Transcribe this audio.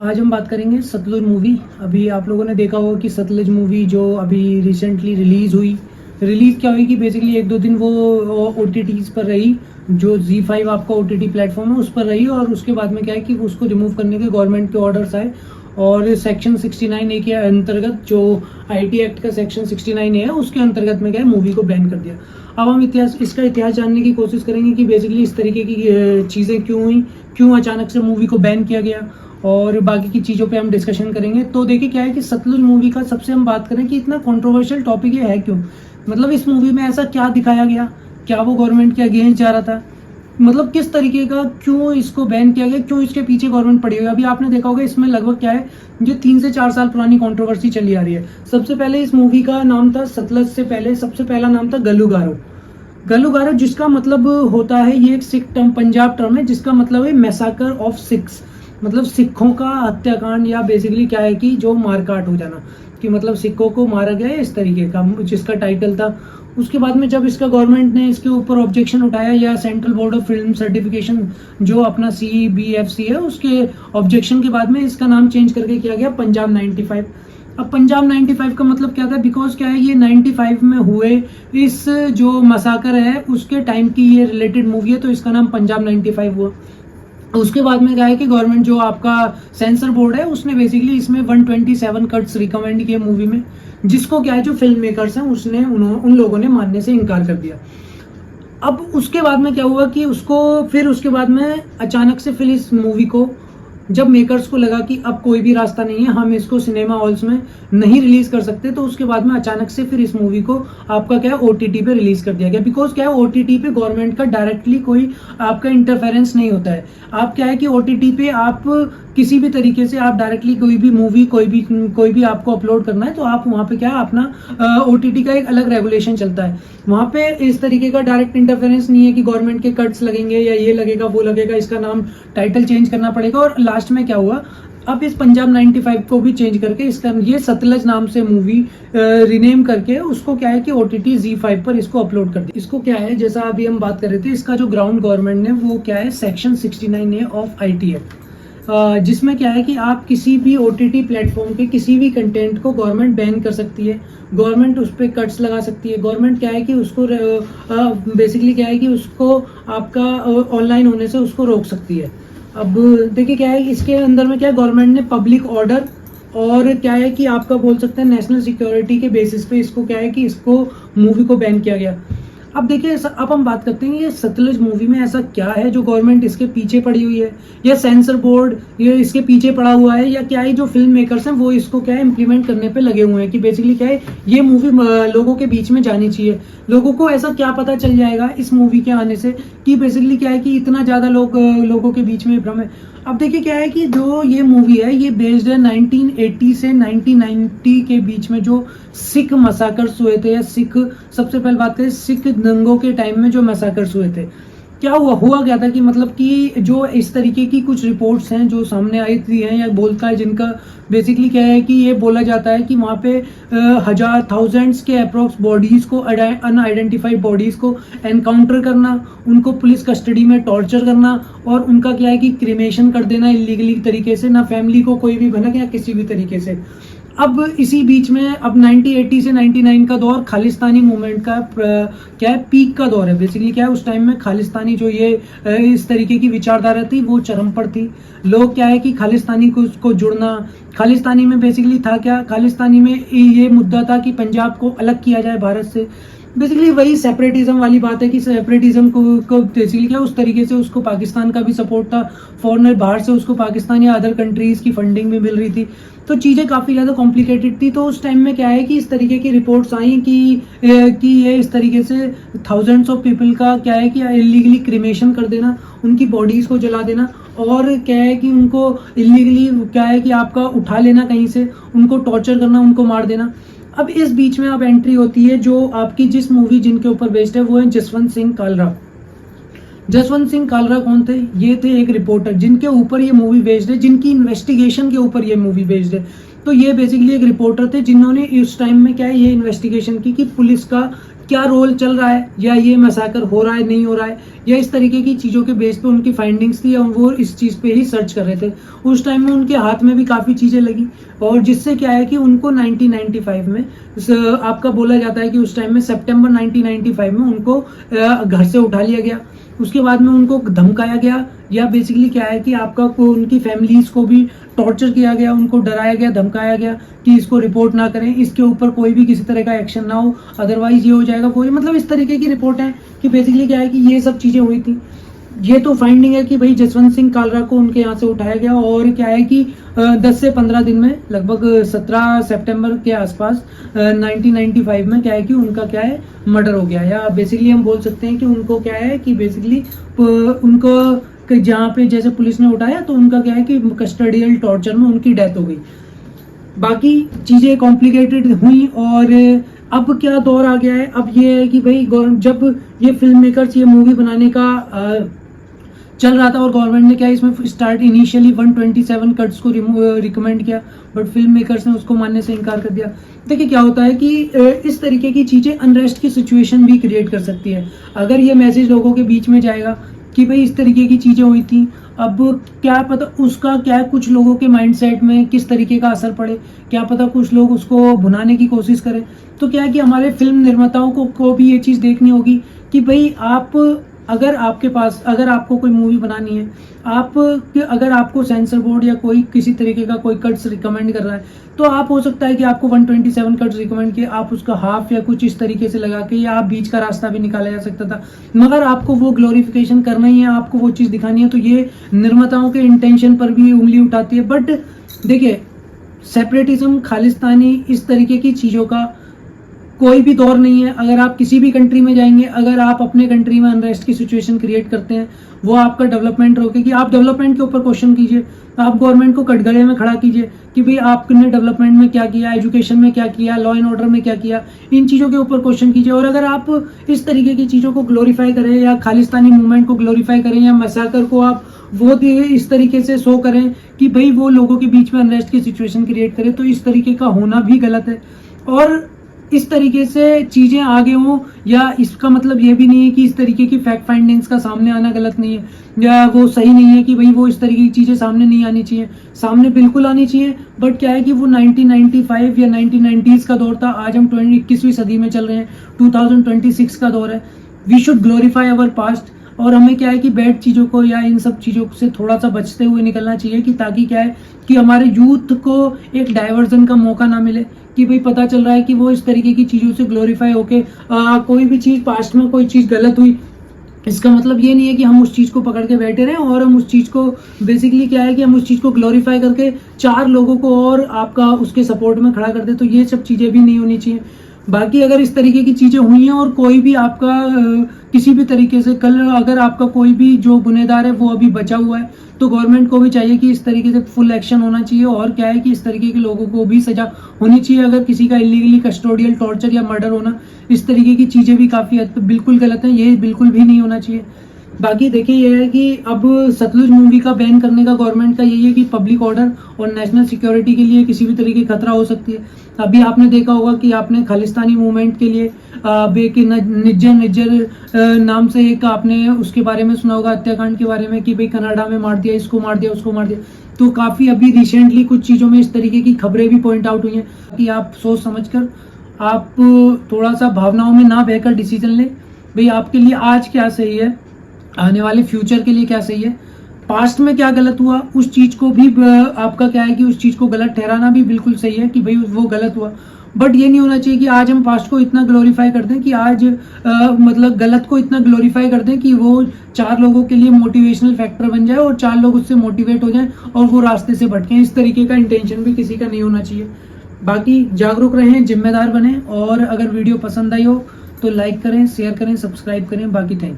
आज हम बात करेंगे सतलुज मूवी। अभी आप लोगों ने देखा होगा कि सतलुज मूवी जो अभी रिसेंटली रिलीज़ क्या हुई कि बेसिकली एक दो दिन वो OTTs पर रही। जो ZEE5 आपका OTT प्लेटफॉर्म है उस पर रही, और उसके बाद में क्या है कि उसको रिमूव करने के गवर्नमेंट के ऑर्डर्स आए, और सेक्शन 69A के अंतर्गत, जो IT एक्ट का सेक्शन 69A है, उसके अंतर्गत में क्या है मूवी को बैन कर दिया। अब हम इसका इतिहास जानने की कोशिश करेंगे कि बेसिकली इस तरीके की चीज़ें क्यों हुई, क्यों अचानक से मूवी को बैन किया गया, और बाकी की चीज़ों पे हम डिस्कशन करेंगे। तो देखिए क्या है कि सतलुज मूवी का सबसे हम बात करें कि इतना कंट्रोवर्शियल टॉपिक ये है क्यों, मतलब इस मूवी में ऐसा क्या दिखाया गया, क्या वो गवर्नमेंट के अगेंस्ट जा रहा था, मतलब किस तरीके का, क्यों इसको बैन किया गया, क्यों इसके पीछे गवर्नमेंट पड़ी हुई है। अभी आपने देखा होगा इसमें लगभग क्या है, जो 3 से 4 साल पुरानी कंट्रोवर्सी चली आ रही है। सबसे पहले इस मूवी का नाम था, सतलज से पहले सबसे पहला नाम था गलुगारो। गलुगारो जिसका मतलब होता है, ये एक सिख टर्म, पंजाब टर्म है, जिसका मतलब है मैसाकर ऑफ सिख्स, मतलब सिखों का हत्याकांड, या बेसिकली क्या है कि जो मारकाट हो जाना, कि मतलब सिखों को मारा गया है, इस तरीके का जिसका टाइटल था। उसके बाद में जब इसका गवर्नमेंट ने इसके ऊपर ऑब्जेक्शन उठाया, या central board of film certification जो अपना CBFC है, उसके ऑब्जेक्शन के बाद में इसका नाम चेंज करके किया गया पंजाब 95। अब पंजाब 95 का मतलब क्या था, बिकॉज क्या है ये 95 में हुए इस जो मसाकर है उसके टाइम की ये रिलेटेड मूवी है, तो इसका नाम पंजाब 95 हुआ। उसके बाद में क्या है कि गवर्नमेंट जो आपका सेंसर बोर्ड है उसने बेसिकली इसमें 127 कट्स रिकमेंड किए मूवी में, जिसको क्या है जो फिल्म मेकर्स हैं उसने उन लोगों ने मानने से इनकार कर दिया। अब उसके बाद में क्या हुआ कि उसके बाद में अचानक से फिर इस मूवी को जब मेकर्स को लगा कि अब कोई भी रास्ता नहीं है, हम इसको सिनेमा हॉल्स में नहीं रिलीज कर सकते, तो उसके बाद में अचानक से फिर इस मूवी को आपका क्या है OTT पे रिलीज कर दिया गया। बिकॉज क्या है OTT पे गवर्नमेंट का डायरेक्टली कोई आपका इंटरफेरेंस नहीं होता है। आप क्या है कि OTT पे आप किसी भी तरीके से आप डायरेक्टली कोई भी मूवी कोई भी आपको अपलोड करना है, तो आप वहाँ पे क्या है अपना OTT का एक अलग रेगुलेशन चलता है। वहाँ पे इस तरीके का डायरेक्ट इंटरफेरेंस नहीं है कि गवर्नमेंट के कट्स लगेंगे या ये लगेगा वो लगेगा, इसका नाम टाइटल चेंज करना पड़ेगा। और लास्ट में क्या हुआ, अब इस पंजाब 95 को भी चेंज करके इसका ये सतलज नाम से मूवी रिनेम करके उसको क्या है कि OTT ZEE5 पर इसको अपलोड कर दिया। इसको क्या है, जैसा अभी हम बात कर रहे थे, इसका जो ग्राउंड गवर्नमेंट ने वो क्या है section 69A of IT act, जिसमें क्या है कि आप किसी भी OTT प्लेटफॉर्म के किसी भी कंटेंट को गवर्नमेंट बैन कर सकती है, गवर्नमेंट उस पर कट्स लगा सकती है, गवर्नमेंट क्या है कि उसको बेसिकली क्या है कि उसको आपका ऑनलाइन होने से उसको रोक सकती है। अब देखिए क्या है इसके अंदर में क्या है, गवर्नमेंट ने पब्लिक ऑर्डर और क्या है कि आपका बोल सकते हैं नेशनल सिक्योरिटी के बेसिस पे इसको क्या है कि इसको मूवी को बैन किया गया। अब देखिए अब हम बात करते हैं ये सतलुज मूवी में ऐसा क्या है जो गवर्नमेंट इसके पीछे पड़ी हुई है, या सेंसर बोर्ड ये इसके पीछे पड़ा हुआ है, या क्या है जो फिल्म मेकर्स हैं वो इसको क्या है इम्प्लीमेंट करने पे लगे हुए हैं कि बेसिकली क्या है ये मूवी लोगों के बीच में जानी चाहिए। लोगों को ऐसा क्या पता चल जाएगा इस मूवी के आने से कि बेसिकली क्या है कि इतना ज़्यादा लोगों के बीच में भ्रम है। अब देखिए क्या है कि जो ये मूवी है ये बेस्ड है 1980 से 1990 के बीच में जो सिख मसाकर्स हुए थे, या सिख, सबसे पहले बात करें सिख दंगों के टाइम में जो मसाकर्स हुए थे, क्या हुआ क्या था कि मतलब कि जो इस तरीके की कुछ रिपोर्ट्स हैं जो सामने आई थी हैं या बोलता है, जिनका बेसिकली क्या है कि ये बोला जाता है कि वहाँ पे थाउजेंड्स के अप्रोक्स बॉडीज को, अनआइडेंटिफाइड बॉडीज को एनकाउंटर करना, उनको पुलिस कस्टडी में टॉर्चर करना, और उनका क्या है कि क्रिमेशन कर देना इलीगली तरीके से, ना फैमिली को कोई भी भनक या किसी भी तरीके से। अब इसी बीच में अब 1980 से 99 का दौर खालिस्तानी मूवमेंट का क्या है पीक का दौर है। बेसिकली क्या है उस टाइम में खालिस्तानी जो ये इस तरीके की विचारधारा थी वो चरम पर थी। लोग क्या है कि खालिस्तानी को जुड़ना, खालिस्तानी में बेसिकली था क्या, खालिस्तानी में ये मुद्दा था कि पंजाब को अलग किया जाए भारत से। बेसिकली वही सेपरेटिज्म वाली बात है कि सेपरेटिज्म को बेसिकली क्या उस तरीके से उसको पाकिस्तान का भी सपोर्ट था, फॉरेनर बाहर से उसको पाकिस्तान या अदर कंट्रीज की फंडिंग भी मिल रही थी, तो चीज़ें काफ़ी ज़्यादा कॉम्प्लिकेटेड थी। तो उस टाइम में क्या है कि इस तरीके की रिपोर्ट्स आई कि ये इस तरीके से थाउजेंड्स ऑफ पीपल का क्या है कि इलीगली क्रिमेशन कर देना, उनकी बॉडीज़ को जला देना, और क्या है कि उनको इलीगली क्या है कि आपका उठा लेना कहीं से, उनको टॉर्चर करना, उनको मार देना। अब इस बीच में अब एंट्री होती है जो आपकी जिस मूवी जिनके ऊपर बेस्ड है वो है जसवंत सिंह कालरा। जसवंत सिंह कालरा कौन थे, ये थे एक रिपोर्टर जिनके ऊपर ये मूवी बेस्ड है, जिनकी इन्वेस्टिगेशन के ऊपर ये मूवी बेस्ड है। तो ये बेसिकली एक रिपोर्टर थे जिन्होंने उस टाइम में क्या है ये इन्वेस्टिगेशन की कि पुलिस का क्या रोल चल रहा है, या ये मैसाकर हो रहा है नहीं हो रहा है, या इस तरीके की चीज़ों के बेस पे उनकी फाइंडिंग्स थी, और वो इस चीज़ पे ही सर्च कर रहे थे। उस टाइम में उनके हाथ में भी काफ़ी चीज़ें लगी, और जिससे क्या है कि उनको 1995 में आपका बोला जाता है कि उस टाइम में सितंबर 1995 में उनको घर से उठा लिया गया। उसके बाद में उनको धमकाया गया, या बेसिकली क्या है कि आपका उनकी फैमिलीज को भी टॉर्चर किया गया, उनको डराया गया, धमकाया गया कि इसको रिपोर्ट ना करें, इसके ऊपर कोई भी किसी तरह का एक्शन ना हो, अदरवाइज ये हो जाएगा, कोई मतलब इस तरीके की रिपोर्ट है कि बेसिकली क्या है कि ये सब चीज़ें हुई थी। ये तो फाइंडिंग है कि भाई जसवंत सिंह कालरा को उनके यहाँ से उठाया गया, और क्या है कि 10 से 15 दिन में, लगभग 17 सितंबर के आसपास 1995 में क्या है कि उनका क्या है मर्डर हो गया, या बेसिकली हम बोल सकते हैं कि उनको क्या है कि बेसिकली उनको जहाँ पे जैसे पुलिस ने उठाया तो उनका क्या है कि कस्टडियल टॉर्चर में उनकी डेथ हो गई। बाकी चीज़ें कॉम्प्लिकेटेड हुई, और अब क्या दौर आ गया है, अब ये है कि भाई जब ये फिल्म मेकर्स ये मूवी बनाने का चल रहा था, और गवर्नमेंट ने क्या इसमें स्टार्ट इनिशियली 127 कट्स को रिकमेंड किया, बट फिल्म मेकर्स ने उसको मानने से इनकार कर दिया। देखिए क्या होता है कि इस तरीके की चीज़ें अनरेस्ट की सिचुएशन भी क्रिएट कर सकती है। अगर ये मैसेज लोगों के बीच में जाएगा कि भाई इस तरीके की चीज़ें हुई थी, अब क्या पता उसका क्या है, कुछ लोगों के माइंडसेट में किस तरीके का असर पड़े, क्या पता कुछ लोग उसको भुनाने की कोशिश करें। तो क्या है कि हमारे फिल्म निर्माताओं को भी ये चीज़ देखनी होगी कि भाई आप अगर आपके पास, अगर आपको कोई मूवी बनानी है, अगर आपको सेंसर बोर्ड या कोई किसी तरीके का कोई कट्स रिकमेंड कर रहा है, तो आप हो सकता है कि आपको 127 कट्स रिकमेंड किए, आप उसका हाफ या कुछ इस तरीके से लगा के, या आप बीच का रास्ता भी निकाला जा सकता था, मगर आपको वो ग्लोरिफिकेशन करना ही है, आपको वो चीज़ दिखानी है, तो ये निर्माताओं के इंटेंशन पर भी उंगली उठाती है। बट देखिए, सेपरेटिज्म, खालिस्तानी, इस तरीके की चीज़ों का कोई भी दौर नहीं है। अगर आप किसी भी कंट्री में जाएंगे, अगर आप अपने कंट्री में अनरेस्ट की सिचुएशन क्रिएट करते हैं, वो आपका डेवलपमेंट रोकेगी। आप डेवलपमेंट के ऊपर क्वेश्चन कीजिए, आप गवर्नमेंट को कटघरे में खड़ा कीजिए कि भाई आपने डेवलपमेंट में क्या किया, एजुकेशन में क्या किया, लॉ एंड ऑर्डर में क्या किया, इन चीज़ों के ऊपर क्वेश्चन कीजिए। और अगर आप इस तरीके की चीज़ों को ग्लोरीफाई करें, या खालिस्तानी मूवमेंट को ग्लोरीफाई करें, या मैसाकर को आप वो इस तरीके से शो करें कि भाई वो लोगों के बीच में अनरेस्ट की सिचुएशन क्रिएट करे, तो इस तरीके का होना भी गलत है। और इस तरीके से चीज़ें आगे हों, या इसका मतलब ये भी नहीं है कि इस तरीके की फैक्ट फाइंडिंग्स का सामने आना गलत नहीं है, या वो सही नहीं है कि भाई वो इस तरीके की चीज़ें सामने नहीं आनी चाहिए, सामने बिल्कुल आनी चाहिए। बट क्या है कि वो 1995 या 1990s का दौर था, आज हम 21वीं सदी में चल रहे हैं, 2026 का दौर है। We should glorify our past, और हमें क्या है कि बैड चीज़ों को या इन सब चीज़ों से थोड़ा सा बचते हुए निकलना चाहिए, कि ताकि क्या है कि हमारे यूथ को एक डाइवर्जन का मौका ना मिले, कि भाई पता चल रहा है कि वो इस तरीके की चीज़ों से ग्लोरीफाई होके कोई भी चीज़ पास्ट में कोई चीज़ गलत हुई, इसका मतलब ये नहीं है कि हम उस चीज़ को पकड़ के बैठे रहें, और हम उस चीज़ को बेसिकली क्या है कि हम उस चीज़ को ग्लोरीफाई करके 4 लोगों को और आपका उसके सपोर्ट में खड़ा कर दे। तो ये सब चीज़ें भी नहीं होनी चाहिए। बाकी अगर इस तरीके की चीज़ें हुई हैं, और कोई भी आपका किसी भी तरीके से कल अगर आपका कोई भी जो गुनहगार है वो अभी बचा हुआ है, तो गवर्नमेंट को भी चाहिए कि इस तरीके से फुल एक्शन होना चाहिए, और क्या है कि इस तरीके के लोगों को भी सजा होनी चाहिए। अगर किसी का इलीगली कस्टोडियल टॉर्चर या मर्डर होना, इस तरीके की चीज़ें भी काफ़ी बिल्कुल गलत है, ये बिल्कुल भी नहीं होना चाहिए। बाकी देखिए ये है कि अब सतलुज मूवी का बैन करने का गवर्नमेंट का यही है कि पब्लिक ऑर्डर और नेशनल सिक्योरिटी के लिए किसी भी तरीके की खतरा हो सकती है। अभी आपने देखा होगा कि आपने खालिस्तानी मूवमेंट के लिए निज्जर नाम से एक आपने उसके बारे में सुना होगा, हत्याकांड के बारे में, कि भाई कनाडा में मार दिया, इसको मार दिया, उसको मार दिया। तो काफ़ी अभी रिसेंटली कुछ चीज़ों में इस तरीके की खबरें भी पॉइंट आउट हुई हैं कि आप सोच समझकर, आप थोड़ा सा भावनाओं में ना बहकर डिसीजन लें। भाई आपके लिए आज क्या सही है, आने वाले फ्यूचर के लिए क्या सही है, पास्ट में क्या गलत हुआ, उस चीज़ को भी आपका क्या है कि उस चीज़ को गलत ठहराना भी बिल्कुल सही है कि भाई वो गलत हुआ। बट ये नहीं होना चाहिए कि आज हम पास्ट को इतना ग्लोरीफाई कर दें कि आज मतलब गलत को इतना ग्लोरीफाई कर दें कि वो 4 लोगों के लिए मोटिवेशनल फैक्टर बन जाए, और 4 लोग उससे मोटिवेट हो जाएं और वो रास्ते से भटकें। इस तरीके का इंटेंशन भी किसी का नहीं होना चाहिए। बाकी जागरूक रहें, जिम्मेदार बने, और अगर वीडियो पसंद आई हो तो लाइक करें, शेयर करें, सब्सक्राइब करें। बाकी थैंक यू।